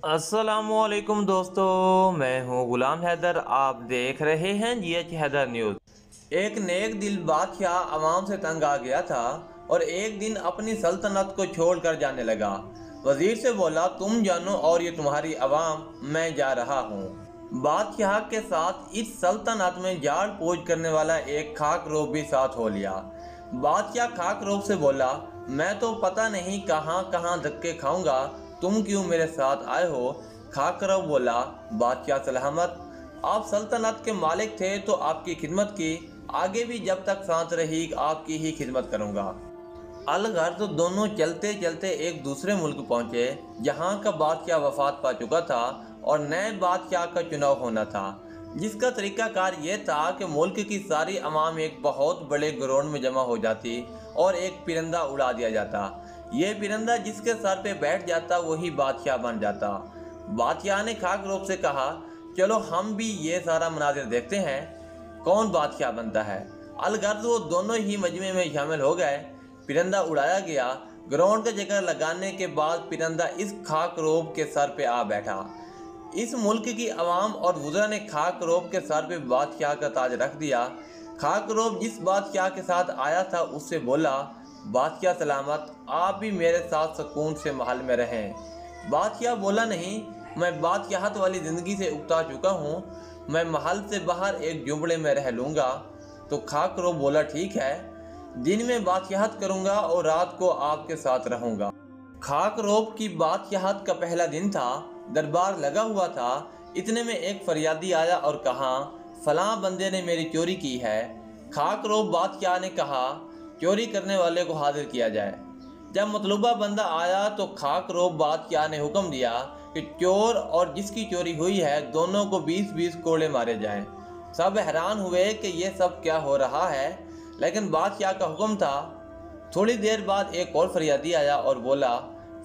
السلام علیکم دوستو، میں ہوں غلام حیدر۔ آپ دیکھ رہے ہیں GH حیدر نیوز۔ ایک نیک دل بادشاہ عوام سے تنگ آ گیا تھا اور ایک دن اپنی سلطنت کو چھوڑ کر جانے لگا۔ وزیر سے بولا، تم جانو اور یہ تمہاری عوام، میں جا رہا ہوں۔ بادشاہ کے ساتھ اس سلطنت میں جھاڑ پوچھ کرنے والا ایک خاک روب بھی ساتھ ہو لیا۔ بادشاہ خاک روب سے بولا، میں تو پتہ نہیں کہاں کہاں دھکے کھاؤں گا، تم کیوں میرے ساتھ آئے ہو؟ خاک روب بولا، بادشاہ سلامت، آپ سلطنت کے مالک تھے تو آپ کی خدمت کی، آگے بھی جب تک سانس رہی آپ کی ہی خدمت کروں گا۔ الغرض دونوں چلتے چلتے ایک دوسرے ملک پہنچے جہاں کا بادشاہ وفات پا چکا تھا اور نئے بادشاہ کا چناؤ ہونا تھا، جس کا طریقہ کار یہ تھا کہ ملک کی ساری عوام ایک بہت بڑے گراؤنڈ میں جمع ہو جاتی اور ایک پرندہ اڑا دیا جاتا۔ یہ پرندہ جس کے سر پہ بیٹھ جاتا وہی بادشاہ بن جاتا۔ بادشاہ نے خاک روب سے کہا، چلو ہم بھی یہ سارا مناظر دیکھتے ہیں، کون بادشاہ بنتا ہے۔ الغرض وہ دونوں ہی مجمع میں شامل ہو گئے، پرندہ اڑایا گیا۔ گراؤنڈ کا چکر لگانے کے بعد پرندہ اس خاک روب کے سر پہ آ بیٹھا۔ اس ملک کی عوام اور وزراء نے خاک روب کے سر پہ بادشاہ کا تاج رکھ دیا۔ خاک روب جس بادشاہ کے ساتھ آیا تھا اس سے بولا، بادشاہ سلامت، آپ بھی میرے ساتھ سکون سے محل میں رہیں۔ بادشاہ بولا، نہیں، میں بادشاہت والی زندگی سے اکتا چکا ہوں، میں محل سے باہر ایک جھونپڑے میں رہ لوں گا۔ تو خاک روب بولا، ٹھیک ہے، دن میں بادشاہت کروں گا اور رات کو آپ کے ساتھ رہوں گا۔ خاک روب کی بادشاہت کا پہلا دن تھا، دربار لگا ہوا تھا، اتنے میں ایک فریادی آیا اور کہا، فلاں بندے نے میری چوری کی ہے۔ خاک روب بادشاہ نے کہا، چوری کرنے والے کو حاضر کیا جائے۔ جب مطلوبہ بندہ آیا تو خاک روب بادشاہ نے حکم دیا کہ چور اور جس کی چوری ہوئی ہے دونوں کو 20 کوڑے مارے جائیں۔ سب حیران ہوئے کہ یہ سب کیا ہو رہا ہے، لیکن بادشاہ کا حکم تھا۔ تھوڑی دیر بعد ایک اور فریادی آیا اور بولا،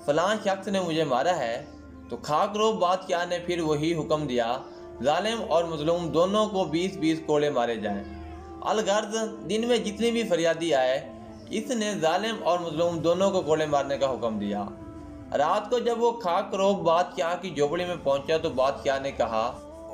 فلاں شخص نے مجھے مارا ہے۔ تو خاک روب بادشاہ نے پھر وہی حکم دیا، ظالم اور مظلوم دونوں کو 20 کوڑے مارے جائیں۔ الغرض دن میں جتنی بھی فریادی آئے، اس نے ظالم اور مظلوم دونوں کو کوڑے مارنے کا حکم دیا۔ رات کو جب وہ خاک روب بادشاہ کی جھونپڑی میں پہنچا تو بادشاہ نے کہا،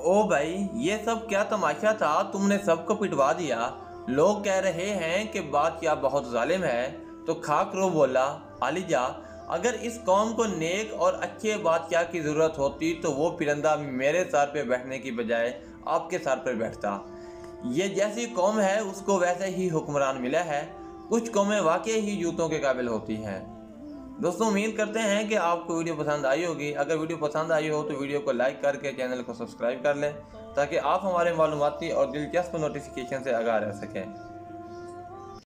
او بھائی، یہ سب کیا تماشا تھا، تم نے سب کو پٹوا دیا، لوگ کہہ رہے ہیں کہ بادشاہ بہت ظالم ہے۔ تو خاک روب بولا، عالیجا، اگر اس قوم کو نیک اور اچھے بادشاہ کی ضرورت ہوتی تو وہ پرندہ میرے سر پہ بیٹھنے کی بجائے آپ کے سر پہ بیٹھتا۔ یہ جیسی قوم ہے اس کو ویسے ہی حکمران ملا ہے، کچھ قومیں واقعی ہی جوتوں کے قابل ہوتی ہیں۔ دوستوں، امید کرتے ہیں کہ آپ کو ویڈیو پسند آئی ہوگی۔ اگر ویڈیو پسند آئی ہو تو ویڈیو کو لائک کر کے چینل کو سبسکرائب کر لیں تاکہ آپ ہمارے معلوماتی اور دلچسپ نوٹیفیکیشن سے آگاہ رہ سکیں۔